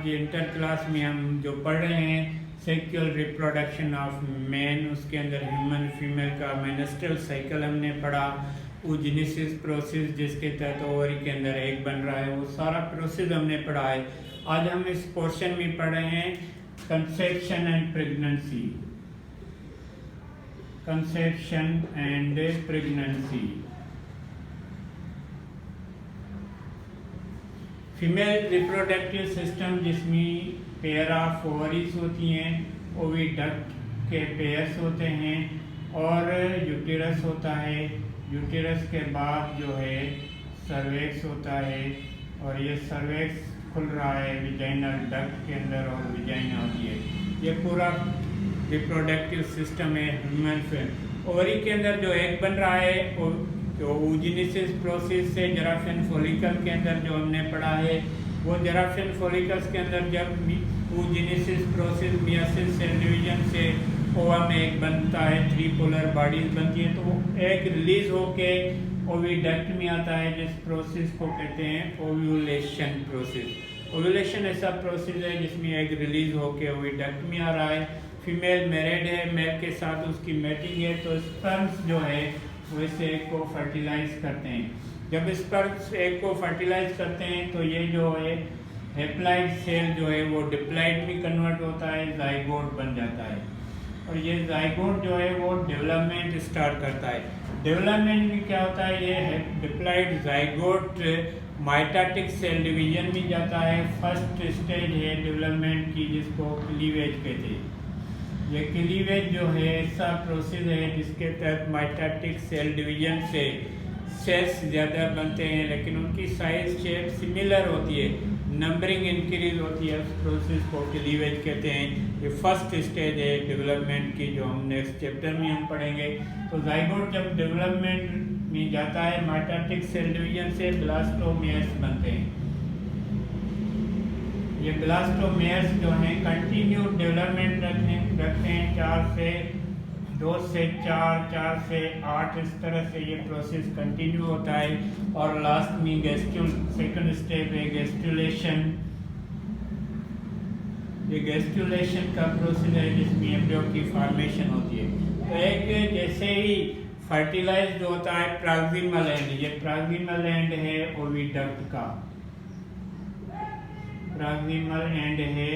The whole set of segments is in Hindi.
आज इंटर क्लास में हम जो पढ़ रहे हैं सेक्सुअल रिप्रोडक्शन ऑफ मैन, उसके अंदर ह्यूमन फीमेल का मेंस्ट्रुअल साइकिल हमने पढ़ा, oogenesis प्रोसेस जिसके तहत ओवरी के अंदर एग बन रहा है, वो सारा प्रोसेस हमने पढ़ा है। आज हम इस पोर्शन में पढ़ रहे हैं conception and pregnancy. Conception and pregnancy. Female reproductive system जिसमें पेयर ऑफ ओवरीज होती हैं, ओविडक्ट के पेयर्स होते हैं और यूटेरस होता है। यूटेरस के बाद जो है सर्वेक्स होता है और ये सर्वेक्स खुल रहा है विजाइनल डक्ट के अंदर और विजाइना होती है। ये पूरा रिप्रोडक्टिव सिस्टम है ह्यूमन फीमेल। ओवरी के अंदर जो एग बन रहा है जो oogenesis प्रोसेस से जराफियन फॉलिकल के अंदर जो हमने पढ़ा है, वो जराफियन फॉलिकल्स के अंदर जब oogenesis process meiosis cell division से ओवा में एग बनता है, 3 पोलर बॉडीज बनती हैं, तो वो एग रिलीज होके ओविडक्ट में आता है, जिस प्रोसेस को कहते हैं ओव्यूलेशन प्रोसेस। ओव्यूलेशन ऐसा प्रोसेस है जिसमें एग रिलीज होके ओविडक्ट में आ रहा है। फीमेल मैरिड है, मेल के साथ उसकी मैटिंग है, तो स्पर्म्स जो है वो इस एग को फर्टिलाइज करते हैं। जब स्पर्म्स एग को फर्टिलाइज करते हैं तो ये जो है हैप्लॉइड सेल जो है वो डिप्लॉइड में कन्वर्ट होता है, जाइगोट बन जाता है और ये जाइगोट जो है वो डेवलपमेंट स्टार्ट करता है। डेवलपमेंट में क्या होता है, ये diploid zygote mitotic cell division में जाता है। फर्स्ट स्टेज है डेवलपमेंट की जिसको क्लीवेज कहते हैं। ये क्लीवेज जो है ऐसा प्रोसेस है जिसके तहत माइटोटिक सेल डिवीजन से सेल्स ज़्यादा बनते हैं लेकिन उनकी साइज शेप सिमिलर होती है, नंबरिंग इंक्रीज होती है, उस प्रोसेस को क्लीवेज कहते हैं। ये फर्स्ट स्टेज है डेवलपमेंट की जो हम नेक्स्ट चैप्टर में हम पढ़ेंगे। तो जाइगोट जब डेवलपमेंट में जाता है माइटोटिक सेल डिवीजन से ब्लास्टोमेयर्स बनते हैं। ये ब्लास्टोमेयर्स जो हैं कंटिन्यू डेवलपमेंट रखते हैं, 2 से 4, 4 से 8, इस तरह से ये प्रोसेस कंटिन्यू होता है और लास्ट में सेकंड स्टेप है गेस्टुलेशन। ये गेस्टुलेशन का प्रोसेस है जिसमें एम्ब्रियो की फॉर्मेशन होती है। तो एक जैसे ही फर्टिलाइज्ड होता है प्रॉक्सिमल एंड, ये प्रॉक्सिमल एंड है ओविडक्ट का, प्रॉक्सिमल एंड है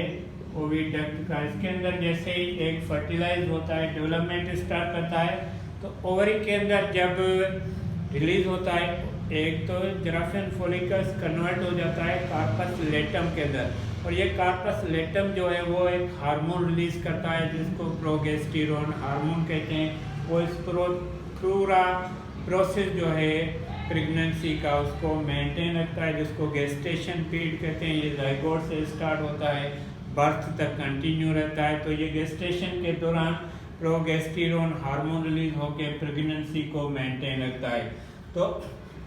ओविडक्ट का। इसके अंदर जैसे ही एक फर्टिलाइज होता है, डेवलपमेंट स्टार्ट करता है, तो ओवरी के अंदर जब रिलीज होता है एक, तो जराफियन फॉलिकल्स कन्वर्ट हो जाता है कार्पस लेटम के अंदर और ये कार्पस लेटम जो है वो एक हार्मोन रिलीज करता है जिसको प्रोगेस्टेरोन हार्मोन कहते हैं। वो इस पूरा प्रोसेस जो है प्रेगनेंसी का उसको मेंटेन रखता है, जिसको गेस्टेशन पीरियड कहते हैं। ये जाइगोट से स्टार्ट होता है, बर्थ तक कंटिन्यू रहता है। तो ये गेस्टेशन के दौरान प्रोगेस्टेरोन हार्मोन रिलीज होकर प्रेगनेंसी को मेंटेन रखता है। तो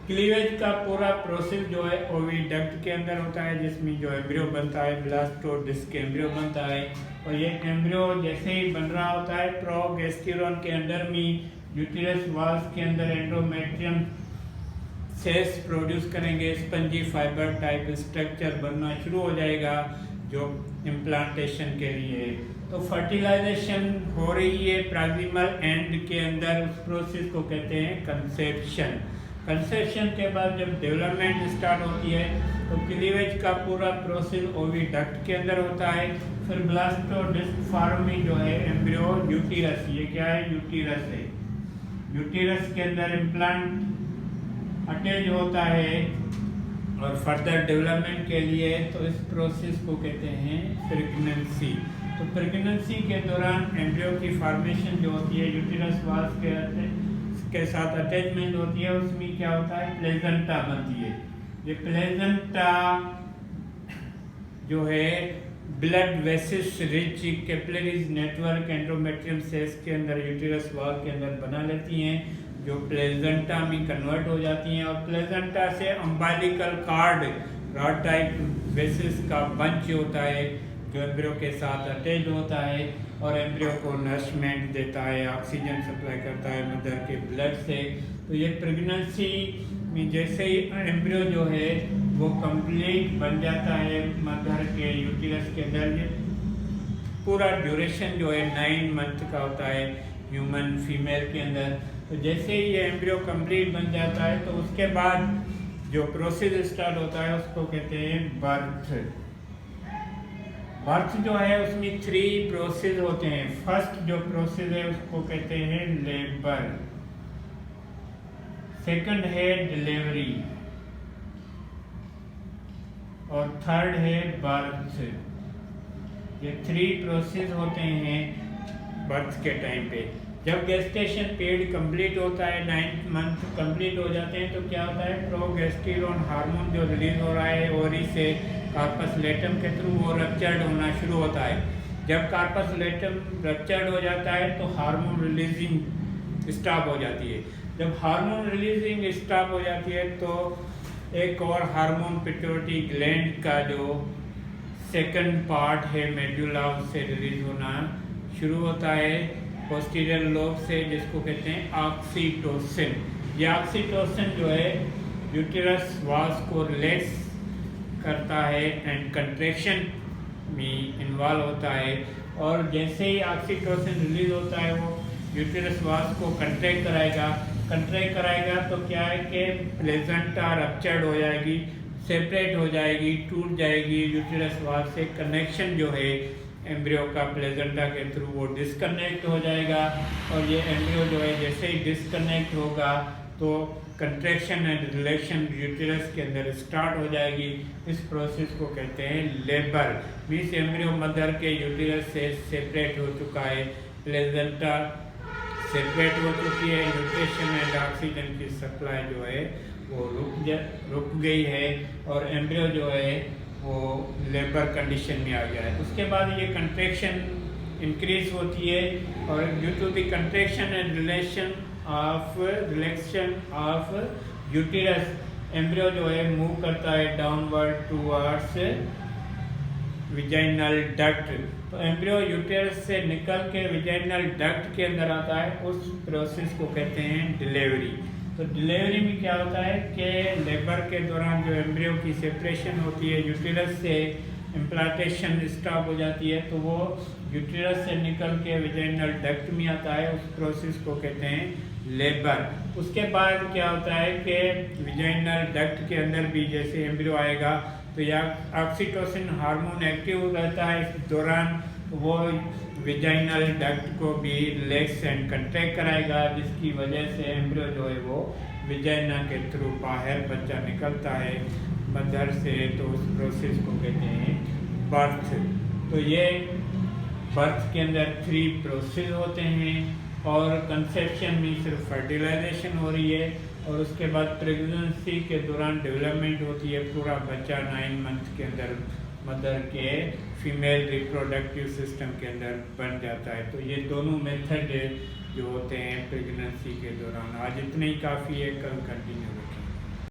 क्लीवेज का पूरा प्रोसेस जो है ओविडक्ट के अंदर होता है जिसमें जो एम्ब्रियो बनता है, ब्लास्टोडिस्क एम्ब्रियो बनता है और ये एम्ब्रियो जैसे ही बन रहा होता है प्रोगेस्टेरोन के अंदर में यूटेरस वाल्स के अंदर एंडोमेट्रियम सेल्स प्रोड्यूस करेंगे, स्पंजी फाइबर टाइप स्ट्रक्चर बनना शुरू हो जाएगा जो इम्प्लांटेशन के लिए। तो फर्टिलाइजेशन हो रही है प्रॉक्सिमल एंड के अंदर, उस प्रोसेस को कहते हैं कंसेप्शन। कंसेप्शन के बाद जब डेवलपमेंट स्टार्ट होती है तो क्लीवेज का पूरा प्रोसेस ओविडक्ट के अंदर होता है। फिर ब्लास्टोडिस्क फॉर्म में जो है एम्ब्रियो यूटेरस, ये क्या है यूटेरस है, यूटेरस के अंदर इम्प्लांट अटैच होता है और फर्दर डेवलपमेंट के लिए तो इस प्रोसेस को कहते हैं प्रेगनेंसी। तो प्रेगनेंसी के दौरान एम्ब्रियो की फॉर्मेशन जो होती है यूटेरस वाल्स के साथ अटैचमेंट होती है, उसमें क्या होता है प्लेजेंटा बनती है। ये प्लेजेंटा जो है blood vessels rich capillaries network endometrium cells के अंदर यूटेरस वाल के अंदर बना लेती हैं जो प्लेजेंटा में कन्वर्ट हो जाती हैं और प्लेजेंटा से अम्बालिकल कार्ड रॉड टाइप वेसल्स का बंच होता है जो एम्ब्रियो के साथ अटैच होता है और एम्ब्रियो को नरिशमेंट देता है, ऑक्सीजन सप्लाई करता है मदर के ब्लड से। तो ये प्रेगनेंसी में जैसे ही एम्ब्रियो जो है वो कंप्लीट बन जाता है मदर के यूटिलस के अंदर। पूरा ड्यूरेशन जो है 9 मंथ का होता है ह्यूमन फीमेल के अंदर। तो जैसे ही ये एम्ब्रियो कंप्लीट बन जाता है तो उसके बाद जो प्रोसेस स्टार्ट होता है उसको कहते हैं बर्थ। बर्थ जो है उसमें 3 प्रोसेस होते हैं। फर्स्ट जो प्रोसेस है उसको कहते हैं लेबर, सेकंड है डिलीवरी और थर्ड है बर्थ। ये 3 प्रोसेस होते हैं बर्थ के टाइम पे। जब गेस्टेशन पीरियड कंप्लीट होता है, 9 मंथ कंप्लीट हो जाते हैं, तो क्या होता है प्रोगेस्टेरोन हार्मोन जो रिलीज हो रहा है ओवरी से कार्पस लेटम के थ्रू, वो रप्चर्ड होना शुरू होता है। जब कार्पस लेटम रप्चर्ड हो जाता है तो हार्मोन रिलीजिंग स्टॉप हो जाती है। जब हार्मोन रिलीजिंग स्टॉप हो जाती है तो एक और हार्मोन पिट्यूटरी ग्लैंड का जो सेकंड पार्ट है मेडुला, उससे रिलीज होना शुरू होता है पोस्टीरियर लोब से, जिसको कहते हैं ऑक्सीटोसिन। ये ऑक्सीटोसिन जो है यूटेरस वाल्स को रिलैक्स करता है एंड कंट्रैक्शन में इन्वॉल्व होता है। और जैसे ही ऑक्सीटोसिन रिलीज होता है वो यूटेरस वाल्स को कंट्रैक्ट कराएगा तो क्या है कि प्लेसेंटा रप्चर्ड हो जाएगी, सेपरेट हो जाएगी, टूट जाएगी। यूटेरस वाल से कनेक्शन जो है एम्ब्रियो का प्लेसेंटा के थ्रू वो डिस्कनेक्ट हो जाएगा। और ये एम्ब्रियो जो है जैसे ही डिस्कनेक्ट होगा तो कंट्रैक्शन एंड रिलेक्शन यूटेरस के अंदर स्टार्ट हो जाएगी। इस प्रोसेस को कहते हैं लेबर। मीन्स एम्ब्रियो मदर के यूटेरस से सेपरेट हो चुका है, प्लेसेंटा सेपरेट हो चुकी है, न्यूट्रिशन एंड ऑक्सीजन की सप्लाई जो है वो रुक गई है और एम्ब्रियो जो है वो लेबर कंडीशन में आ गया है। उसके बाद ये कंट्रैक्शन इंक्रीज होती है और due to the contraction and relaxation of uterus embryo जो है मूव करता है डाउनवर्ड टुवर्ड्स विजाइनल डक्ट। तो एम्ब्रियो यूटेरस से निकल के विजाइनल डक्ट के अंदर आता है, उस प्रोसेस को कहते हैं डिलीवरी। तो डिलीवरी में क्या होता है कि लेबर के दौरान जो एम्ब्रियो की सेपरेशन होती है यूटेरस से, इम्प्लांटेशन स्टॉप हो जाती है, तो वो यूटेरस से निकल के विजाइनल डक्ट में आता है, उस प्रोसेस को कहते हैं लेबर। उसके बाद क्या होता है कि विजाइनल डक्ट के अंदर भी जैसे एम्ब्रियो आएगा तो या ऑक्सीटोसिन हार्मोन एक्टिव रहता है, इस दौरान वो विजाइनल डक्ट को भी रिलैक्स एंड कंट्रैक्ट कराएगा, जिसकी वजह से एम्ब्रियो जो है वो विजाइना के थ्रू बाहर बच्चा निकलता है मदर से। तो उस प्रोसेस को कहते हैं बर्थ। तो ये बर्थ के अंदर 3 प्रोसेस होते हैं और कंसेप्शन में सिर्फ फर्टिलाइजेशन हो रही है और उसके बाद प्रेगनेंसी के दौरान डेवलपमेंट होती है। पूरा बच्चा 9 मंथ के अंदर मदर के फीमेल रिप्रोडक्टिव सिस्टम के अंदर बन जाता है। तो ये दोनों मेथड जो होते हैं प्रेगनेंसी के दौरान। आज इतने ही काफ़ी है, कल कंटिन्यू रखें।